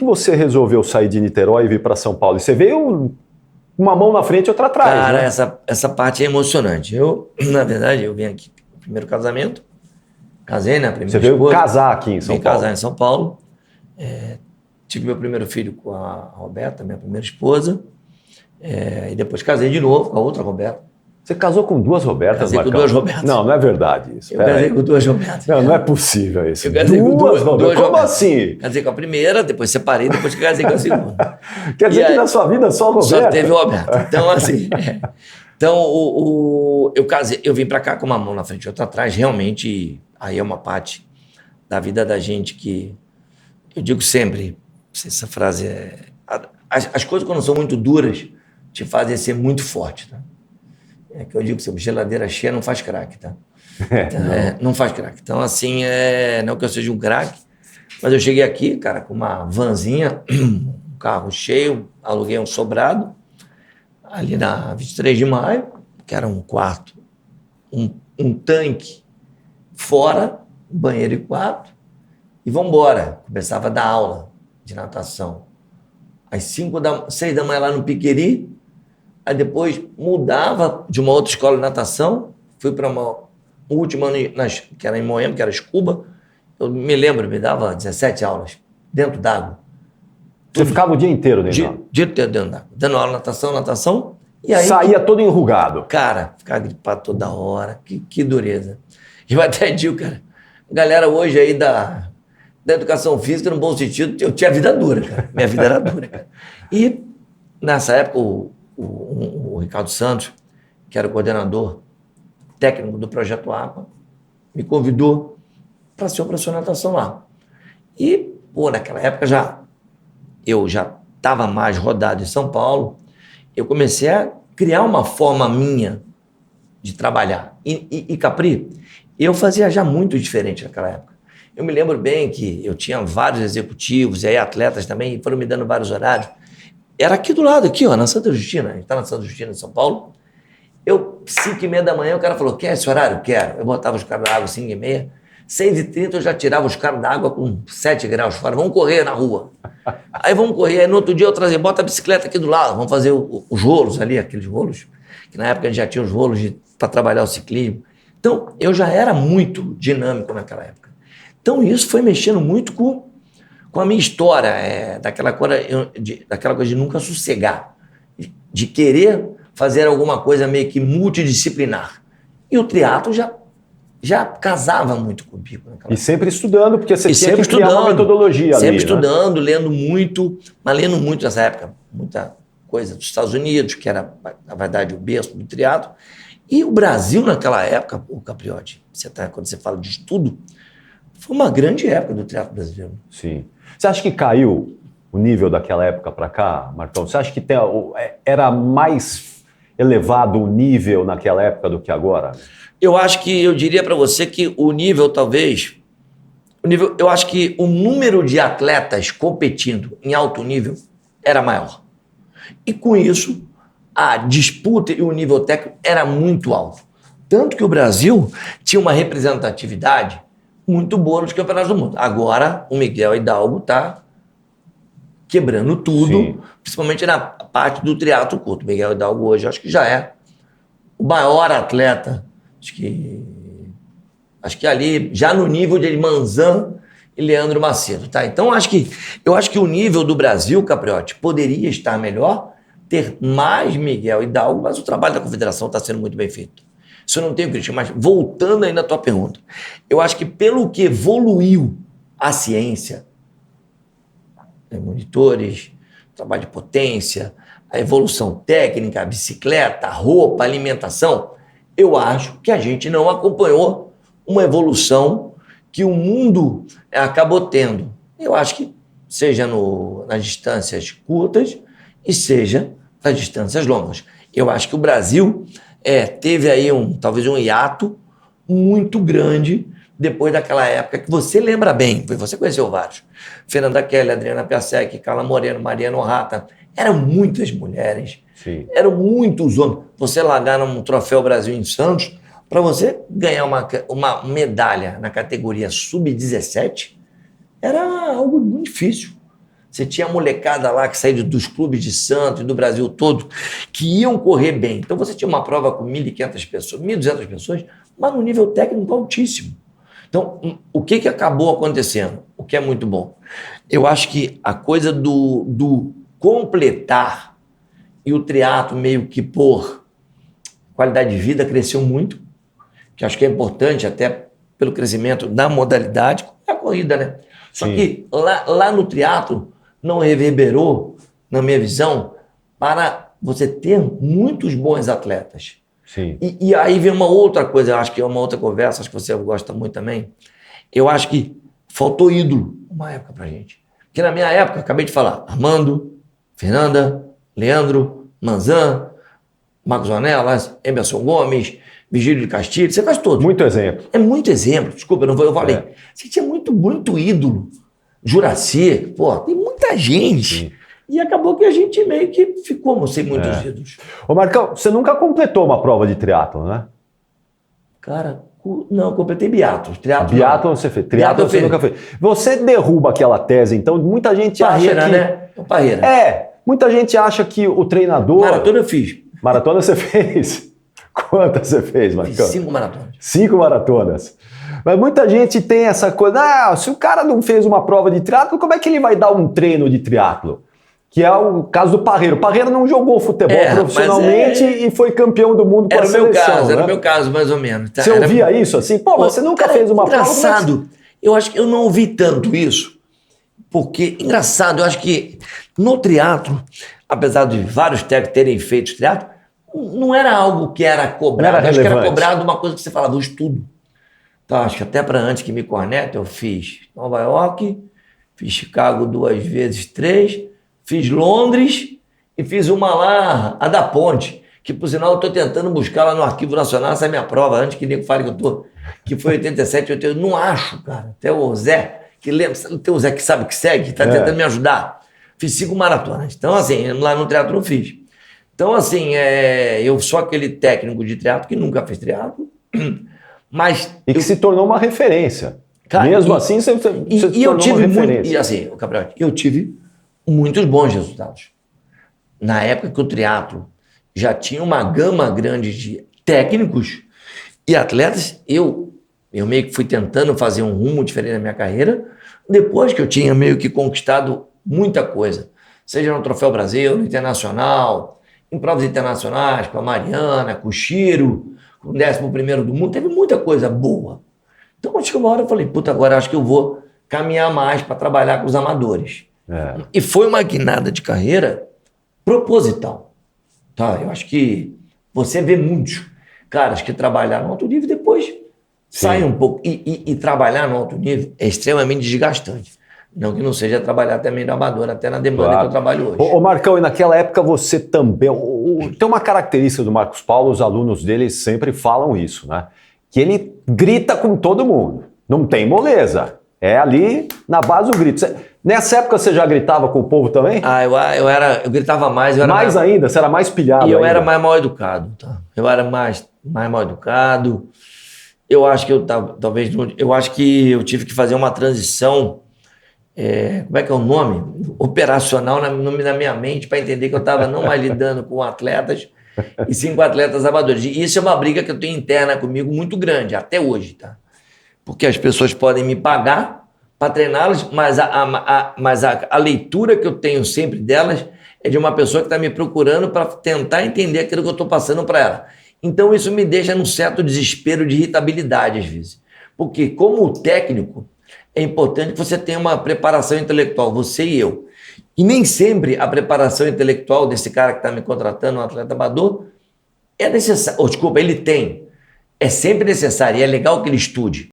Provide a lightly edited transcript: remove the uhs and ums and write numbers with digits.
que você resolveu sair de Niterói e vir para São Paulo? E você veio uma mão na frente e outra atrás, Cara, né? essa parte é emocionante. Na verdade, eu vim aqui no primeiro casamento, casei, né? Você veio casar aqui em São Paulo. Casar em São Paulo. Tive meu primeiro filho com a Roberta, minha primeira esposa. E depois casei de novo com a outra Roberta. Você casou com duas Robertas, Casei Marcão? com duas Robertas. Não, não é verdade isso. Eu casei com duas Robertas. Não é possível isso. Eu casei com duas Robertas. Como assim? Casei com a primeira, depois separei, depois que casei com a segunda. Quer dizer que na sua vida só Roberta? Só teve Roberta. Então, assim... Então, eu casei, eu vim para cá com uma mão na frente e outra atrás. Realmente, aí é uma parte da vida da gente que... Eu digo sempre, não sei se essa frase é... As coisas, quando são muito duras, te fazem ser muito forte, tá? É que eu digo que geladeira cheia não faz craque, tá? Não faz craque. Então, assim, não que eu seja um craque, mas eu cheguei aqui, cara, com uma vanzinha, um carro cheio, aluguei um sobrado, ali na 23 de maio, que era um quarto, um tanque fora, banheiro e quarto, e vamos embora. Começava a dar aula de natação. Às 6 da manhã lá no Piqueri, aí depois mudava de uma outra escola de natação, fui para um último ano, que era em Moema, que era Scuba. Eu me lembro, me dava 17 aulas dentro d'água. Você ficava o dia inteiro dentro d'água? Dia inteiro dentro d'água. Dando aula de natação. E aí, saía todo enrugado. Cara, ficava gripado toda hora. Que dureza. Eu até digo, cara, galera hoje aí da educação física, no bom sentido, eu tinha vida dura, cara. Minha vida era dura, cara. E nessa época, o Ricardo Santos, que era o coordenador técnico do Projeto APA, me convidou para ser o professor de natação lá. E, naquela época eu já estava mais rodado em São Paulo, eu comecei a criar uma forma minha de trabalhar. E Capri, eu fazia já muito diferente naquela época. Eu me lembro bem que eu tinha vários executivos, e aí atletas também, e foram me dando vários horários. Era aqui do lado, aqui, na Santa Justina. A gente está na Santa Justina, em São Paulo. 5h30 da manhã, o cara falou, quer esse horário? Quero. Eu botava os caras na água 5h30. 6h30 eu já tirava os caras da água com 7 graus fora. Vamos correr na rua. Aí vamos correr. Aí no outro dia eu trazia, bota a bicicleta aqui do lado. Vamos fazer os rolos ali, aqueles rolos. Que na época a gente já tinha os rolos para trabalhar o ciclismo. Então, eu já era muito dinâmico naquela época. Então, isso foi mexendo muito com a minha história, daquela coisa de nunca sossegar, de querer fazer alguma coisa meio que multidisciplinar. E o triatlo já casava muito comigo. E sempre estudando, porque você tinha que criar uma metodologia sempre ali, estudando, né? Lendo muito nessa época, muita coisa dos Estados Unidos, que era, na verdade, o berço do triatlo. E o Brasil, naquela época, o Capriotti, quando você fala de estudo, foi uma grande época do triatlo brasileiro. Sim. Você acha que caiu o nível daquela época para cá, Marcão? Você acha que era mais elevado o nível naquela época do que agora? Eu diria para você que o nível, eu acho que o número de atletas competindo em alto nível era maior. E com isso, a disputa e o nível técnico era muito alto. Tanto que o Brasil tinha uma representatividade muito boa nos campeonatos do mundo. Agora, o Miguel Hidalgo está quebrando tudo, sim, principalmente na parte do triatlo curto. O Miguel Hidalgo hoje acho que já é o maior atleta, acho que ali, já no nível de Manzan e Leandro Macedo. Tá? Então, eu acho que o nível do Brasil, Capriotti, poderia estar melhor, ter mais Miguel Hidalgo, mas o trabalho da confederação está sendo muito bem feito. Isso eu não tenho crítica, mas voltando aí na tua pergunta, eu acho que pelo que evoluiu a ciência, monitores, trabalho de potência, a evolução técnica, a bicicleta, a roupa, a alimentação, eu acho que a gente não acompanhou uma evolução que o mundo acabou tendo. Eu acho que seja nas distâncias curtas e seja nas distâncias longas. Eu acho que o Brasil teve aí talvez um hiato muito grande depois daquela época que você lembra bem, você conheceu vários. Fernanda Kelly, Adriana Piasecki, Carla Moreno, Mariana Rata. Eram muitas mulheres, sim, eram muitos homens. Você largar num Troféu Brasil em Santos, para você ganhar uma medalha na categoria sub-17, era algo muito difícil. Você tinha a molecada lá que saía dos clubes de Santos e do Brasil todo, que iam correr bem. Então você tinha uma prova com 1.500 pessoas, 1.200 pessoas, mas no nível técnico altíssimo. Então, o que acabou acontecendo? O que é muito bom. Eu acho que a coisa do completar e o triatlo meio que por qualidade de vida cresceu muito, que acho que é importante até pelo crescimento da modalidade, é a corrida, né? Só Sim. que lá no triatlo não reverberou, na minha visão, para você ter muitos bons atletas. Sim. E aí vem uma outra coisa, eu acho que é uma outra conversa, acho que você gosta muito também. Eu acho que faltou ídolo uma época pra gente. Porque na minha época, acabei de falar, Armando, Fernanda, Leandro, Manzan, Marcos Vanelas, Emerson Gomes, Vigílio de Castilho, você faz todos. Muito exemplo. É muito exemplo, desculpa, eu falei. Você tinha muito ídolo. Juraci, pô, tem muita gente. Sim. E acabou que a gente meio que ficou sem muitos ídolos. Ô Marcão, você nunca completou uma prova de triatlon, né? Cara, não, completei biatlon. Biatlon você fez. Triatlon Biatlon você nunca fez. Você derruba aquela tese, então muita gente Parreira, acha que... né? Parreira. Muita gente acha que o treinador... Maratona eu fiz. Maratona você fez? Quantas você fez, Marcão? Fiz 5 maratonas. 5 maratonas. Mas muita gente tem essa coisa, se o cara não fez uma prova de triatlo, como é que ele vai dar um treino de triatlo? Que é o caso do Parreira. O Parreira não jogou futebol profissionalmente e foi campeão do mundo com a seleção. Era o meu caso, mais ou menos. Tá? Você ouvia isso assim? Pô, mas você nunca fez uma prova? Engraçado. Eu acho que eu não ouvi tanto isso, porque, engraçado, eu acho que no triatlo, apesar de vários técnicos terem feito triatlo, não era algo que era cobrado. Não era acho que era relevante. cobrado uma coisa que você falava, o estudo. Então, acho que até para antes que me corneta, eu fiz Nova York, fiz Chicago 2 vezes 3, fiz Londres e fiz uma lá, a da Ponte, que por sinal eu estou tentando buscar lá no Arquivo Nacional essa é minha prova, antes que nego fale que eu estou, que foi 87, 88, não acho, cara. Até o Zé, que lembra, tem o Zé que sabe que segue, está tentando me ajudar. Fiz 5 maratonas. Então, assim, lá no triatlo eu fiz. Então, assim, eu sou aquele técnico de triatlo que nunca fez triatlo, mas... E que se tornou uma referência. Cara, mesmo assim, você se eu tornou tive uma muito, referência. e assim, Gabriel, eu tive muitos bons resultados. Na época que o triatlo já tinha uma gama grande de técnicos e atletas, eu meio que fui tentando fazer um rumo diferente na minha carreira, depois que eu tinha meio que conquistado muita coisa, seja no Troféu Brasil, no Internacional, em provas internacionais, com a Mariana, com o Chiro, com o 11º do mundo, teve muita coisa boa. Então, acho que uma hora eu falei, puta, agora acho que eu vou caminhar mais para trabalhar com os amadores. E foi uma guinada de carreira proposital. Tá? Eu acho que você vê muitos caras que trabalharam no alto nível e depois saem um pouco. E trabalhar no alto nível é extremamente desgastante. Não que não seja trabalhar também no amador, até na demanda que eu trabalho hoje. Ô Marcão, e naquela época você também... Tem uma característica do Marcos Paulo, os alunos dele sempre falam isso, né? Que ele grita com todo mundo. Não tem moleza. É ali na base do grito. Nessa época você já gritava com o povo também? Eu gritava mais. Mais ainda? Você era mais pilhado E eu ainda. era mais mal educado. Tá? Eu era mais mal educado. Eu acho que eu acho que eu tive que fazer uma transição... como é que é o nome? Operacional na minha mente para entender que eu estava não mais lidando com atletas e sim com atletas amadores. E isso é uma briga que eu tenho interna comigo muito grande, até hoje, tá? Porque as pessoas podem me pagar para treiná-las, mas a leitura que eu tenho sempre delas é de uma pessoa que está me procurando para tentar entender aquilo que eu estou passando para ela. Então isso me deixa num certo desespero de irritabilidade às vezes. Porque como técnico, é importante que você tenha uma preparação intelectual, você e eu. E nem sempre a preparação intelectual desse cara que está me contratando, um atleta amador, é necessária. Ele tem. É sempre necessário e é legal que ele estude.